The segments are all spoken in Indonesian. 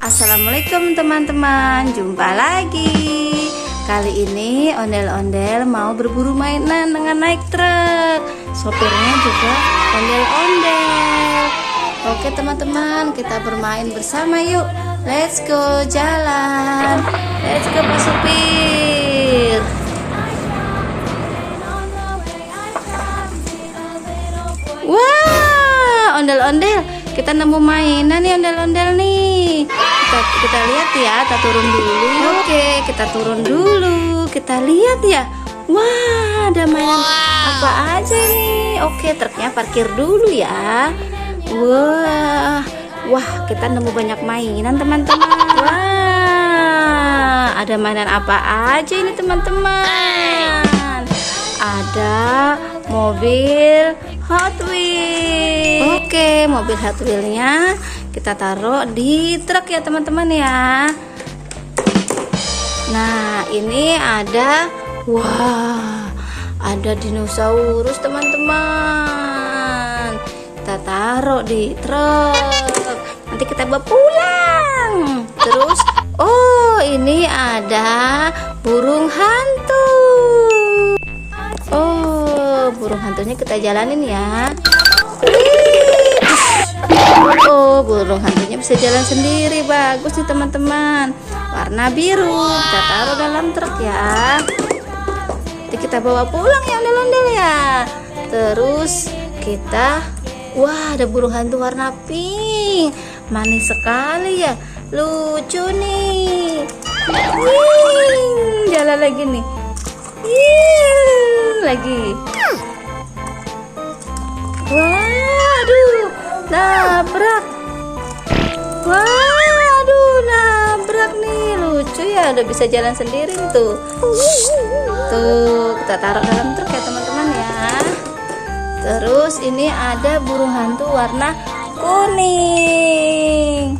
Assalamualaikum teman-teman, jumpa lagi. Kali ini ondel-ondel mau berburu mainan dengan naik truk. Sopirnya juga ondel-ondel. Oke teman-teman, kita bermain bersama yuk. Let's go jalan. Let's go Pak Supir. Wah, ondel-ondel, kita nemu mainan nih ondel-ondel nih. Kita lihat ya, kita turun dulu. Oke, kita turun dulu. Kita lihat ya. Wah, ada mainan apa aja nih? Oke, truknya parkir dulu ya. Wah, kita nemu banyak mainan teman-teman. Wah, ada mainan apa aja ini teman-teman? Ada mobil Hot Wheels. Oke, mobil Hot Wheels-nya kita taruh di truk ya teman-teman ya. Nah, ini ada ada dinosaurus teman-teman. Kita taruh di truk. Nanti kita bawa pulang. Terus, ini ada burung hantu. Burung hantunya kita jalanin ya. Burung hantunya bisa jalan sendiri. Bagus nih teman-teman. Warna biru. Kita taruh dalam truk ya. Nanti kita bawa pulang ya ondel-ondel ya. Terus kita, ada burung hantu warna pink. Manis sekali ya. Lucu nih. Jalan lagi nih. Lagi. Waduh, nabrak. Nabrak nih. Lucu ya, udah bisa jalan sendiri tuh. Tuh, kita taruh dalam truk ya teman-teman ya. Terus ini ada burung hantu warna kuning.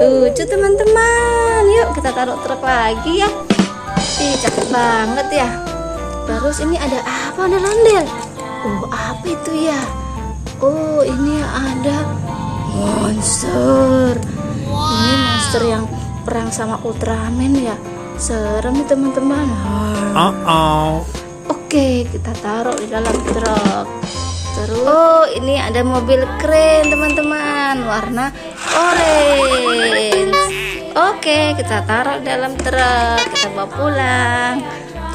Lucu teman-teman. Yuk kita taruh truk lagi ya. Cakep banget ya. Terus ini ada apa ondel-ondel? Apa itu ya? Ini ada monster. Ini monster yang perang sama Ultraman ya. Serem nih teman-teman. Oke, kita taruh di dalam truk. Terus ini ada mobil keren teman-teman, warna orange. Oke, kita taruh dalam truk. Kita bawa pulang.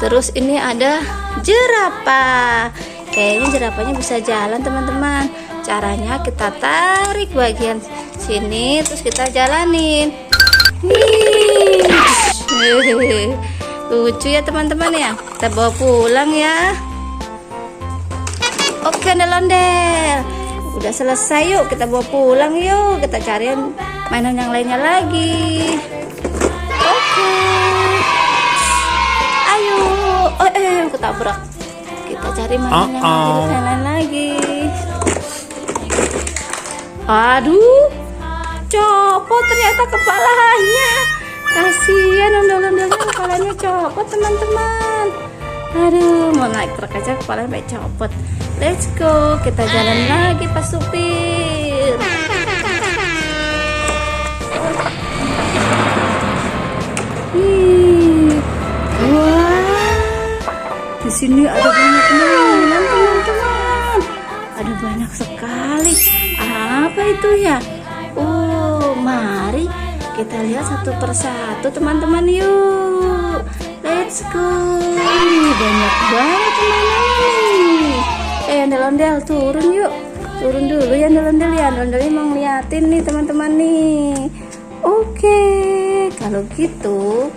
Terus ini ada jerapah. Kayaknya jerapahnya bisa jalan teman-teman. Caranya kita tarik bagian sini, terus kita jalanin. Lucu ya teman-teman ya. Kita bawa pulang ya. Oke ondel-ondel, udah selesai. Yuk kita bawa pulang yuk. Kita cari mainan yang lainnya lagi. Oke. Ayo. Ketabrak. Kita cari mainan yang lain lagi. Aduh, copot ternyata kepalanya. Kasihan ondel-ondelnya, kepalanya copot teman-teman. Aduh, mau naik truk aja kepalanya sampai copot. Let's go, kita jalan lagi Pak Supir. Di sini ada banyak mainan teman-teman. Ada banyak sekali. Apa itu ya? Mari kita lihat satu persatu teman-teman yuk. Let's go. Banyak banget mainannya nih. Ondel-ondel turun yuk. Turun dulu ya ondel-ondel ya. Ondel-ondel mau ngeliatin nih teman-teman nih. Oke, kalau gitu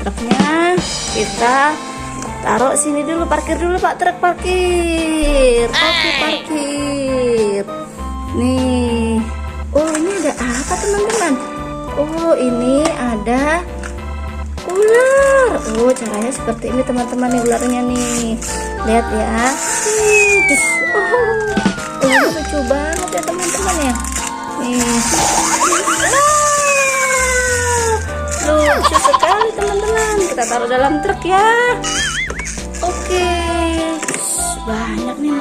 truknya kita taruh sini dulu, parkir dulu Pak, truk parkir. Oke, parkir. Nih. Ini ada apa teman-teman? Ini ada ular. Caranya seperti ini teman-teman nih ularnya nih. Lihat ya. Ini lucu banget ya teman-teman ya. Nih. Lucu sekali teman-teman. Kita taruh dalam truk ya. Oke. Banyak nih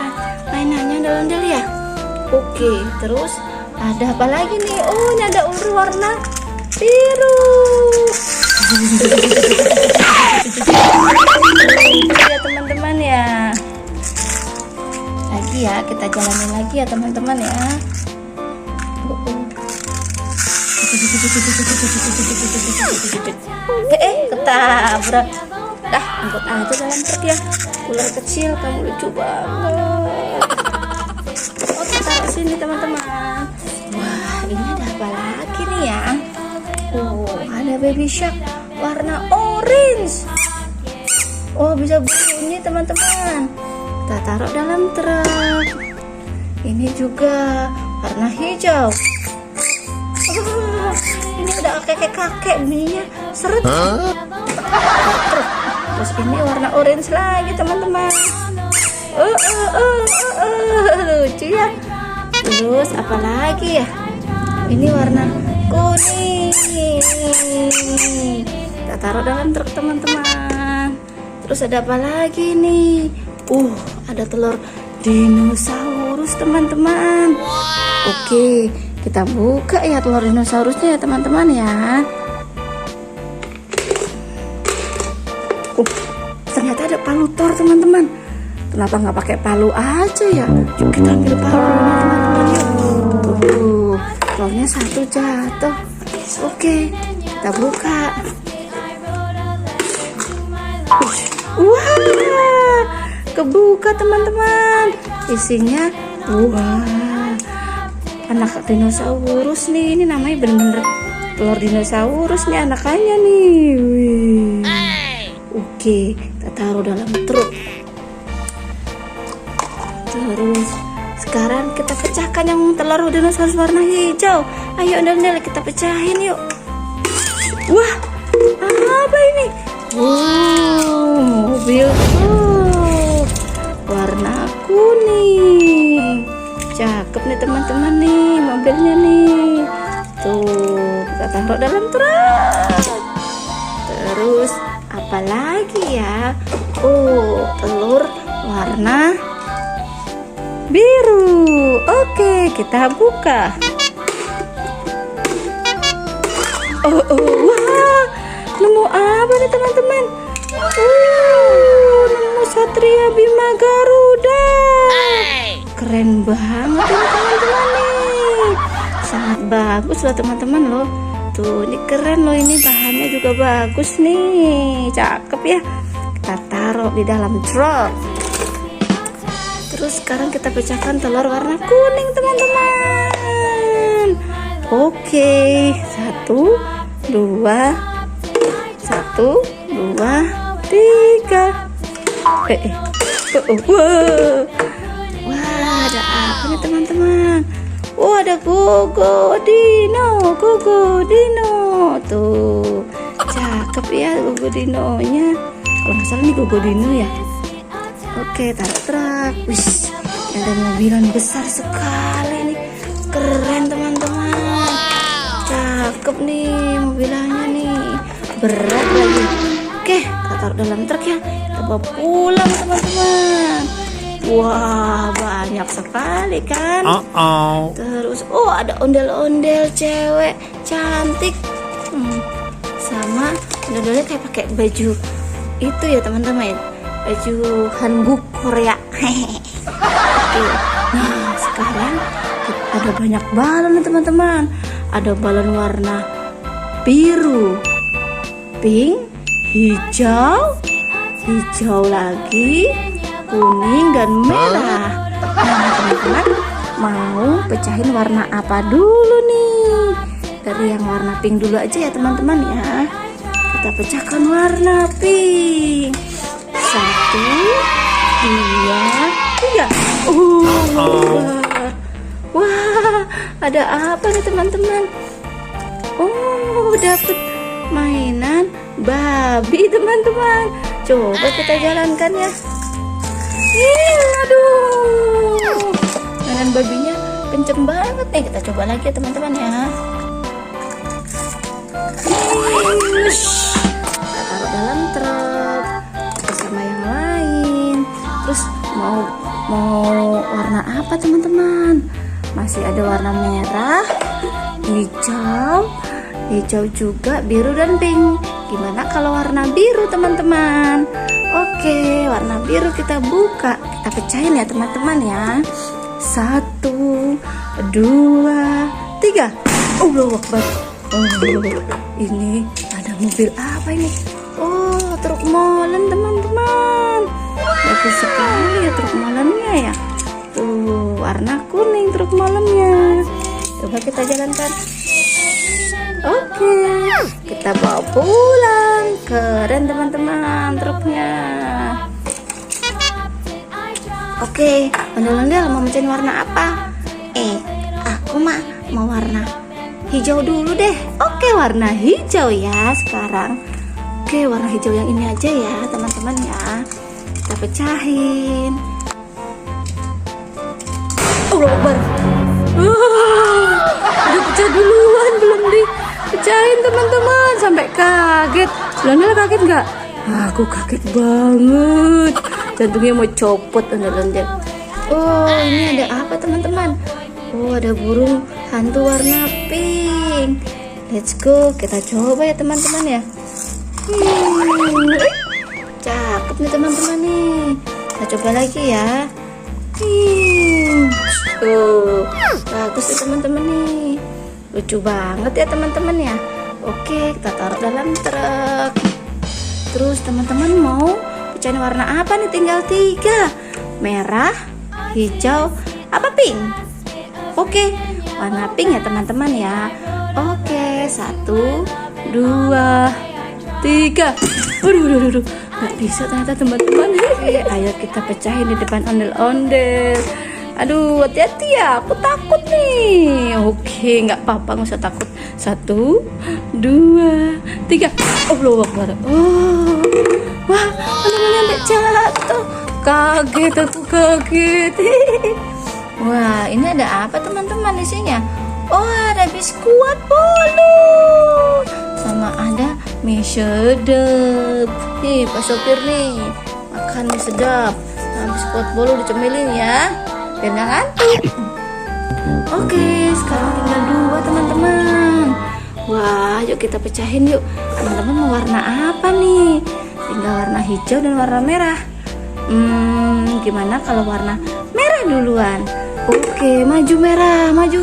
mainannya ondel-ondel ya. Oke, terus Ada apa lagi nih? Oh, ini ada ular warna biru. Itu ya teman-teman ya. Lagi ya, kita jalanin lagi ya teman-teman ya. Ketabrak. Dah, angkut aja dalam truk ya. Ular kecil, kamu lucu banget. Oke, taruh sini teman-teman. Wah, ini ada apa lagi nih ya? Oh, ada baby shark warna orange. Oh, bisa bunyi teman-teman. Kita taruh dalam truk. Ini juga warna hijau. Oh, ini udah kakek-kakek bunyinya seret. Terus ini warna orange lagi teman-teman. Lucu ya. Terus apa lagi ya? Ini warna kuning. Kita taruh dalam truk teman-teman. Terus ada apa lagi nih? Ada telur dinosaurus teman-teman. Oke, kita buka ya telur dinosaurusnya ya teman-teman ya. Ternyata ada palu Thor teman-teman. Kenapa nggak pakai palu aja ya? Yuk kita ambil palu teman-teman yuk. Telurnya satu jatuh. Oke, kita buka. Wah, kebuka teman-teman. Isinya anak dinosaurus nih. Ini namanya bener-bener telur dinosaurus nih anakannya nih. Wih. Oke, kita taruh dalam truk. Terus sekarang kita pecahkan yang telur dinosaurus warna hijau. Ayo ondel-ondel kita pecahin yuk. Wah, apa ini? Mobil truk warna kuning. Cakep nih teman-teman nih mobilnya nih. Tuh, kita taruh dalam truk. Terus apa lagi ya? Telur warna biru. Oke, kita buka. Wah, nemu apa nih teman-teman? Nemu Satria Bima Garuda. Keren banget ini teman-teman nih. Sangat bagus loh teman-teman loh. Tuh, ini keren loh, ini bahannya juga bagus nih. Cakep ya. Kita taruh di dalam truk. Terus sekarang kita pecahkan telur warna kuning teman-teman. Oke, 1, 2, 3. Wah, ada apa nih teman-teman? Ada Gogo Dino. Tuh, cakep ya Gogo Dinonya. Kalau nggak salah nih Gogo Dino ya. Oke, taruh truk. Wih, ada mobilan besar sekali nih. Keren teman-teman. Cakep nih mobilannya nih. Berat lagi. Oke, kita taruh dalam truk ya. Kita bawa pulang teman-teman. Wah, banyak sekali kan. Terus ada ondel-ondel cewek cantik. Sama ondel-ondelnya kayak pakai baju itu ya teman-teman. Baju hanbok Korea. Oke. Nah, sekarang ada banyak balon nih teman-teman. Ada balon warna biru, pink, hijau lagi, kuning dan merah. Nah, teman-teman mau pecahin warna apa dulu nih? Dari yang warna pink dulu aja ya teman-teman ya. Kita pecahkan warna pink. 1, 2, 3. Wah, ada apa nih teman-teman? Dapet mainan babi teman-teman. Coba kita jalankan ya. Aduh, mainan babinya kenceng banget nih. Kita coba lagi ya teman-teman ya. Kita taruh dalam truk bersama yang lain. Terus mau warna apa teman-teman? Masih ada warna merah, hijau, hijau juga, biru dan pink. Gimana kalau warna biru teman-teman? Oke, warna biru kita buka. Kita pecahin ya teman-teman ya. 1, 2, 3. Allahu Akbar. Oh, ini ada mobil apa ini? Oh, truk molen teman-teman. Bagus sekali ya truk molennya ya. Tuh, warna kuning truk molennya. Coba kita jalankan. Oke, kita bawa pulang. Keren teman-teman truknya. Oke, ondel-ondel mau mencari warna apa? Aku mah mau warna hijau dulu deh. Oke, warna hijau ya sekarang. Oke, warna hijau yang ini aja ya teman-teman ya. Kita pecahin. Akbar. Udah pecah duluan, belum dipecahin teman-teman. Sampai kaget. Ondel kaget nggak? Aku kaget banget. Jantungnya mau copot ondel-ondel. Oh, ini ada apa teman-teman? Oh, ada burung hantu warna pink. Let's go, kita coba ya teman-teman ya. Cakep nih teman-teman nih. Kita coba lagi ya. Tuh, bagus nih teman-teman nih. Lucu banget ya teman-teman ya. Oke, kita taruh dalam truk. Terus teman-teman mau pecahin warna apa nih? Tinggal 3. Merah, hijau, apa pink? Oke, warna pink ya teman-teman ya. Oke, 1, 2, 3. Aduh, nggak bisa ternyata teman-teman. Ayo kita pecahin di depan ondel-ondel. Aduh, hati-hati ya, aku takut nih. Oke, nggak apa-apa, nggak usah takut. 1, 2, 3. Allahu Akbar. Oh, wah, ondel-ondel jatuh. Kaget, aku kaget. Wah, ini ada apa teman-teman isinya? Oh, ada biskuit bolu. Sama ada mie sedap. Nih, Pak Sopir nih. Makan mie sedap. Nah, biskuit bolu dicemilin ya. Biar nggak ngantuk. Oke, sekarang tinggal 2 teman-teman. Wah, yuk kita pecahin yuk. Teman-teman mau warna apa nih? Tinggal warna hijau dan warna merah. Gimana kalau warna merah duluan? Oke, maju merah, maju.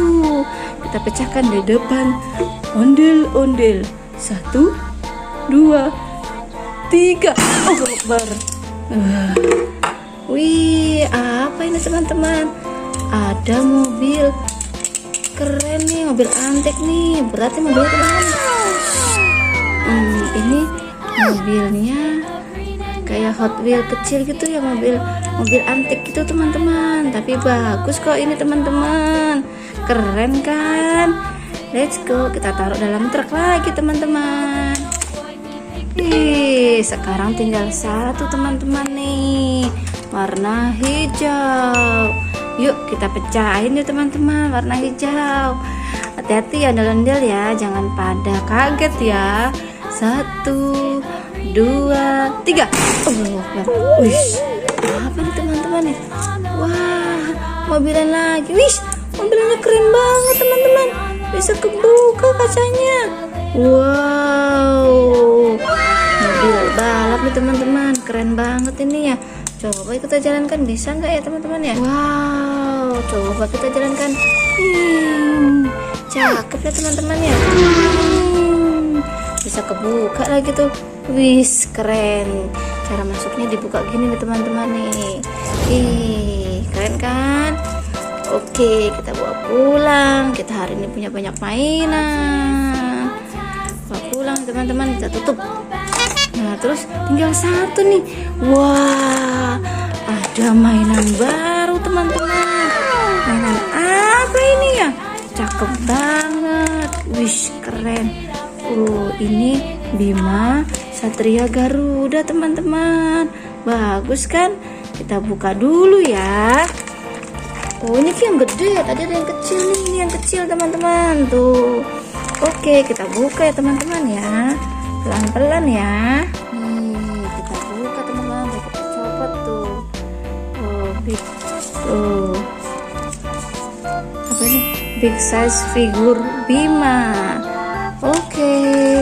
Kita pecahkan di depan ondel-ondel. 1, 2, 3. Oh, Akbar. Wih, apa ini teman-teman? Ada mobil keren nih, mobil antik nih. Berarti mobilnya teman-teman. Ini mobilnya kayak Hot Wheels kecil gitu ya, mobil antik gitu teman-teman. Tapi bagus kok ini teman-teman. Keren kan? Let's go, kita taruh dalam truk lagi teman-teman. Sekarang tinggal 1 teman-teman nih, warna hijau. Yuk kita pecahin ya teman-teman, warna hijau. Hati-hati ya ondel-ondel ya, jangan pada kaget ya. 1, 2, 3. Wih, apa nih teman-teman nih? Wah, mobilan lagi. Wih, mobilnya keren banget teman-teman. Bisa kebuka kacanya. Wow, mobil balap nih teman-teman. Keren banget ini ya. Coba kita jalankan, bisa nggak ya teman-teman ya? Wow, coba kita jalankan. Cakep ya teman-teman ya. Bisa kebuka lagi tuh. Wis, keren. Cara masuknya dibuka gini nih teman-teman nih. Keren kan? Oke, kita bawa pulang. Kita hari ini punya banyak mainan. Bawa pulang teman-teman, kita tutup. Nah, terus tinggal 1 nih. Wah, ada mainan baru teman-teman. Mainan apa ini ya? Cakep banget. Wih, keren. Ini Bima Satria Garuda teman-teman. Bagus kan? Kita buka dulu ya. Oh, ini yang gede. Tadi ada yang kecil nih. Ini yang kecil teman-teman. Tuh. Oke, kita buka ya teman-teman ya. Pelan-pelan ya. Kita buka teman-teman. Kita copot tuh. Tuh. Apa big size figur Bima. Oke,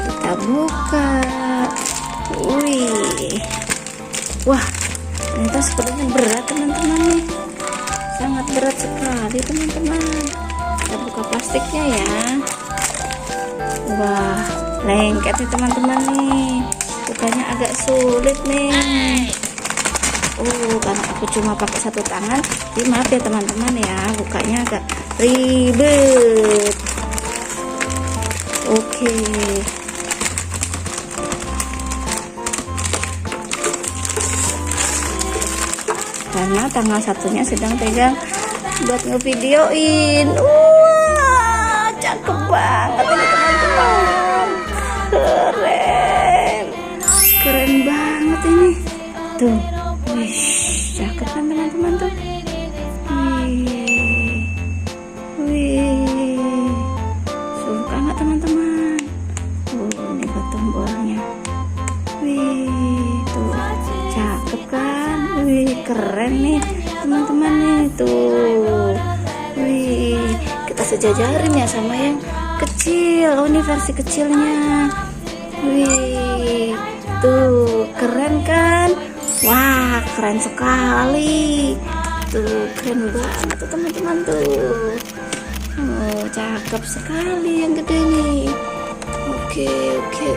kita buka. Wih, wah, ternyata sepertinya berat teman-teman nih, sangat berat sekali teman-teman. Kita buka plastiknya ya. Wah, lengket nih teman-teman nih, bukanya agak sulit nih. Karena aku cuma pakai satu tangan, jadi maaf ya teman-teman ya, bukanya agak ribet. Oke. Karena tanggal satunya sedang pegang buat ngevideoin. Wah, cakep banget ini teman-teman, keren banget ini tuh. Wih, cakep kan teman-teman tuh. Wih, suka nggak teman-teman? Ini tombolnya. Wih, tuh cakep kan? Wih, keren nih teman-teman nih tuh. Wih, kita sejajarin ya sama yang kecil. Ini versi kecilnya. Wih, tuh keren kan? Wah, keren sekali. Tuh, keren banget tuh teman-teman tuh. Cakep sekali yang gede nih. Oke.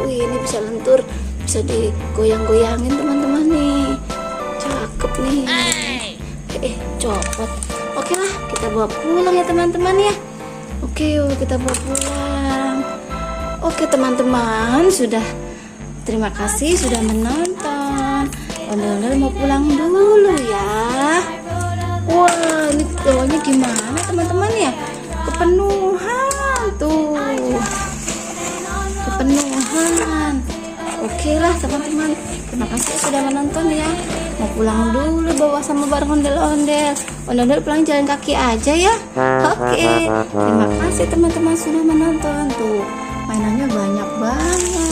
Wih, ini bisa lentur, bisa digoyang-goyangin teman-teman nih. Cakep nih. Copot. Oke lah, kita bawa pulang ya teman-teman ya. Oke, kita bawa pulang. Oke teman-teman, terima kasih sudah menonton. Ondel-ondel mau pulang dulu ya. Wah, ini bawahnya gimana teman-teman ya? Kepenuhan tuh. Kepenuhan. Oke lah teman-teman, terima kasih sudah menonton ya. Mau pulang dulu bawa sama bareng ondel-ondel. Ondel-ondel pulang jalan kaki aja ya. Oke, terima kasih teman-teman sudah menonton. Tuh, mainannya banyak banget.